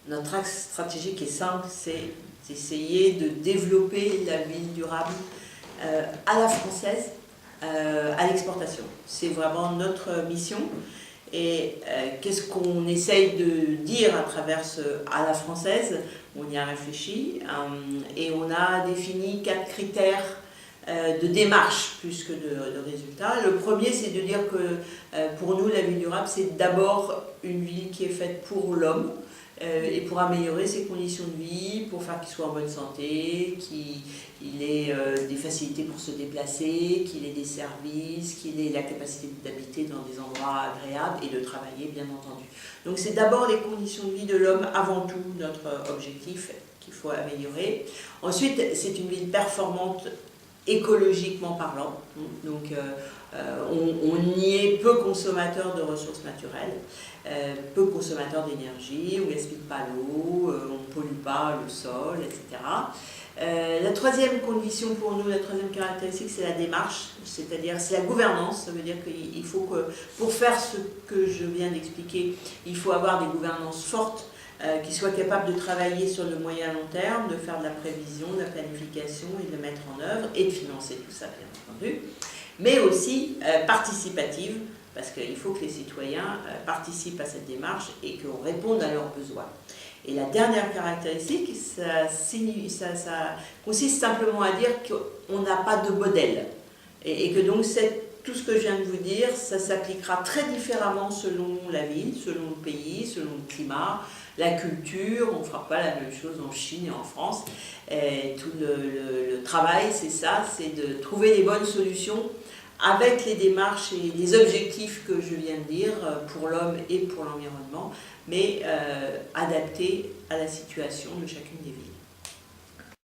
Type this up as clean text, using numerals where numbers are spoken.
notre axe stratégique est simple, c'est d'essayer de développer la ville durable à la française, à l'exportation. C'est vraiment notre mission. Et qu'est-ce qu'on essaye de dire à travers ce à la française? On y a réfléchi et on a défini 4 critères de démarche plus que de résultats. Le premier, c'est de dire que pour nous, la ville durable, c'est d'abord une ville qui est faite pour l'homme et pour améliorer ses conditions de vie, pour faire qu'il soit en bonne santé, qu'il ait des facilités pour se déplacer, qu'il ait des services, qu'il ait la capacité d'habiter dans des endroits agréables et de travailler, bien entendu. Donc c'est d'abord les conditions de vie de l'homme avant tout notre objectif qu'il faut améliorer. Ensuite, c'est une ville performante écologiquement parlant, donc on y est peu consommateur de ressources naturelles, peu consommateur d'énergie, on ne gaspille pas l'eau, on ne pollue pas le sol, etc. La troisième condition pour nous, la troisième caractéristique, c'est la démarche, c'est-à-dire c'est la gouvernance. Ça veut dire qu'il faut que, pour faire ce que je viens d'expliquer, il faut avoir des gouvernances fortes, qui soient capables de travailler sur le moyen long terme, de faire de la prévision, de la planification et de le mettre en œuvre, et de financer tout ça, bien entendu, mais aussi participative, parce qu'il faut que les citoyens participent à cette démarche et qu'on réponde à leurs besoins. Et la dernière caractéristique, ça consiste simplement à dire qu'on n'a pas de modèle, et que donc tout ce que je viens de vous dire, ça s'appliquera très différemment selon la ville, selon le pays, selon le climat, la culture. On ne fera pas la même chose en Chine et en France. Et tout le travail, c'est ça, c'est de trouver les bonnes solutions avec les démarches et les objectifs que je viens de dire pour l'homme et pour l'environnement, mais adaptés à la situation de chacune des villes.